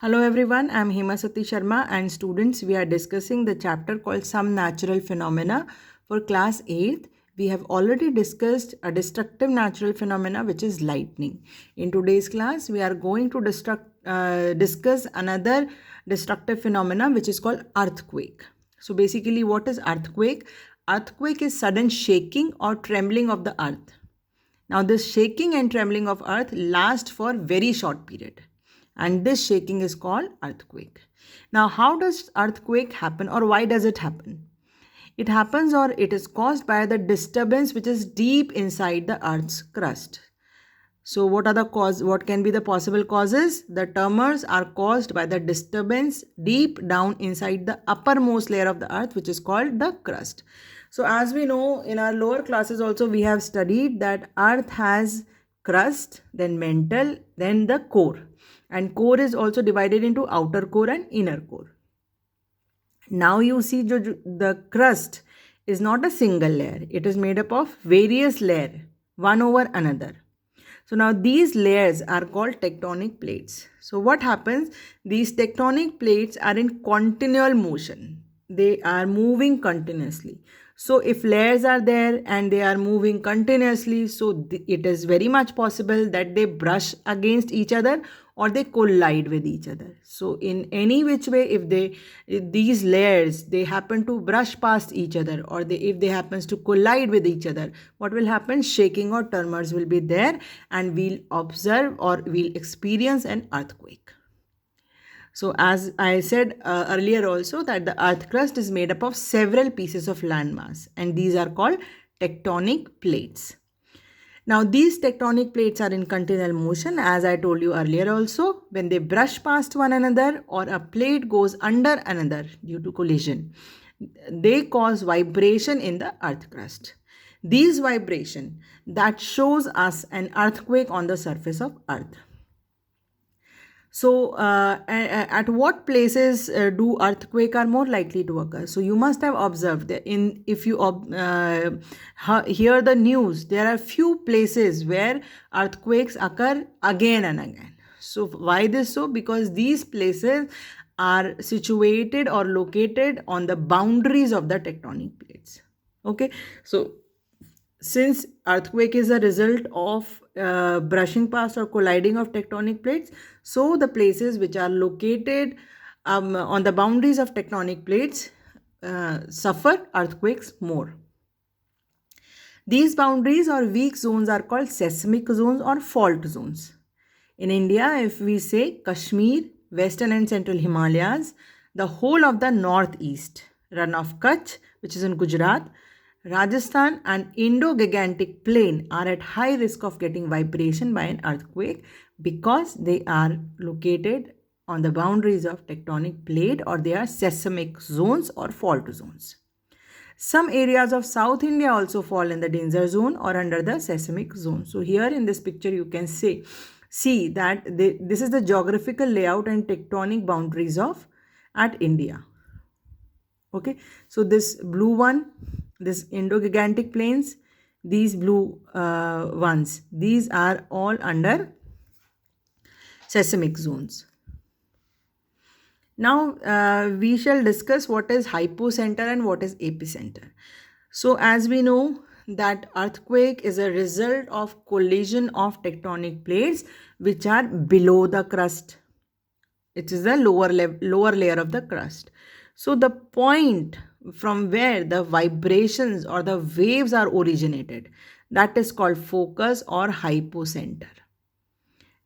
Hello everyone, I'm Himasati Sharma and students, we are discussing the chapter called Some Natural Phenomena for class 8th. We have already discussed a destructive natural phenomena which is lightning. In today's class, we are going to discuss another destructive phenomena which is called earthquake. So basically what is earthquake? Earthquake is sudden shaking or trembling of the earth. Now this shaking and trembling of earth lasts for very short period and this shaking is called earthquake. Now how does earthquake happen or why does it happen? It happens or it is caused by the disturbance which is deep inside the earth's crust. So what can be the possible causes? The tremors are caused by the disturbance deep down inside the uppermost layer of the earth which is called the crust. So as we know in our lower classes also we have studied that earth has crust, then mantle, then the core. And core is also divided into outer core and inner core. Now you see the crust is not a single layer. It is made up of various layers, one over another. So now these layers are called tectonic plates. So what happens? These tectonic plates are in continual motion. They are moving continuously. So if layers are there and they are moving continuously, so it is very much possible that they brush against each other or they collide with each other. So in any which way, if these layers they happen to brush past each other or if they happens to collide with each other, what will happen? Shaking or tremors will be there and we'll observe or we'll experience an earthquake. So as I said earlier also that the earth crust is made up of several pieces of landmass and these are called tectonic plates. Now these tectonic plates are in continual motion as I told you earlier also. When they brush past one another or a plate goes under another due to collision, they cause vibration in the earth crust. These vibration that shows us an earthquake on the surface of earth. So, at what places do earthquake are more likely to occur? So, you must have observed that if you hear the news, there are few places where earthquakes occur again and again. So, why this so? Because these places are situated or located on the boundaries of the tectonic plates. Okay, so since earthquake is a result of brushing past or colliding of tectonic plates, so the places which are located on the boundaries of tectonic plates suffer earthquakes more. These boundaries or weak zones are called seismic zones or fault zones. In India, if we say Kashmir, Western and Central Himalayas, the whole of the northeast, run of Kutch, which is in Gujarat, Rajasthan and Indo-Gangetic Plain are at high risk of getting vibration by an earthquake because they are located on the boundaries of tectonic plate or they are seismic zones or fault zones. Some areas of South India also fall in the danger zone or under the seismic zone. So here in this picture you can see that this is the geographical layout and tectonic boundaries of at India. Okay, so this blue one, this Indo-Gangetic plains, these blue ones, these are all under seismic zones. Now we shall discuss what is hypocenter and what is epicenter. So as we know that earthquake is a result of collision of tectonic plates which are below the crust. It is the lower layer of the crust. So the point from where the vibrations or the waves are originated, that is called focus or hypocenter.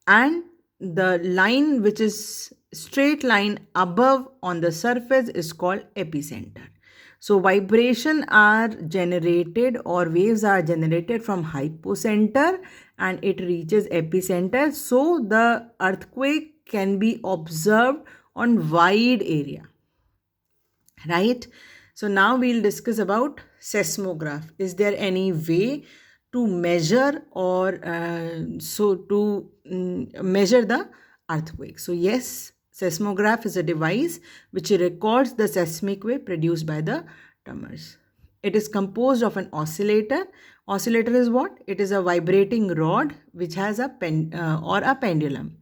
And the line which is straight line above on the surface is called epicenter. So vibration are generated or waves are generated from hypocenter and it reaches epicenter. So the earthquake can be observed on wide area. Right? So now we'll discuss about seismograph. Is there any way to measure or measure the earthquake? So yes, seismograph is a device which records the seismic wave produced by the tremors. It is composed of an oscillator. Oscillator is what? It is a vibrating rod which has a pendulum.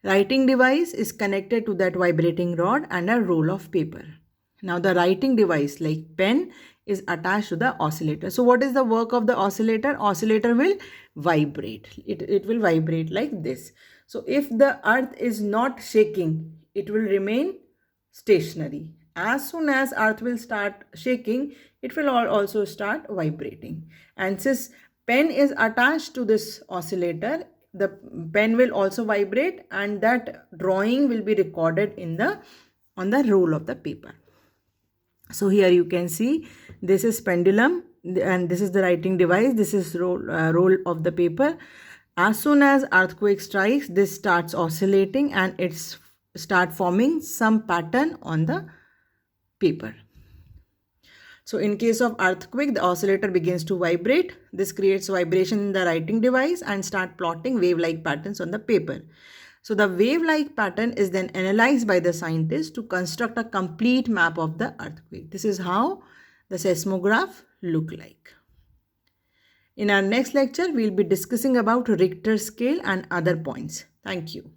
Writing device is connected to that vibrating rod and a roll of paper. Now the writing device like pen is attached to the oscillator. So what is the work of the oscillator? Oscillator will vibrate. It will vibrate like this. So if the earth is not shaking, it will remain stationary. As soon as earth will start shaking, it will also start vibrating. And since pen is attached to this oscillator, the pen will also vibrate and that drawing will be recorded in the on the roll of the paper. So here you can see this is pendulum and this is the writing device. This is roll of the paper. As soon as earthquake strikes, this starts oscillating and it's start forming some pattern on the paper. So in case of earthquake, the oscillator begins to vibrate. This creates vibration in the writing device and start plotting wave-like patterns on the paper. So the wave-like pattern is then analyzed by the scientists to construct a complete map of the earthquake. This is how the seismograph look like. In our next lecture, we'll be discussing about Richter scale and other points. Thank you.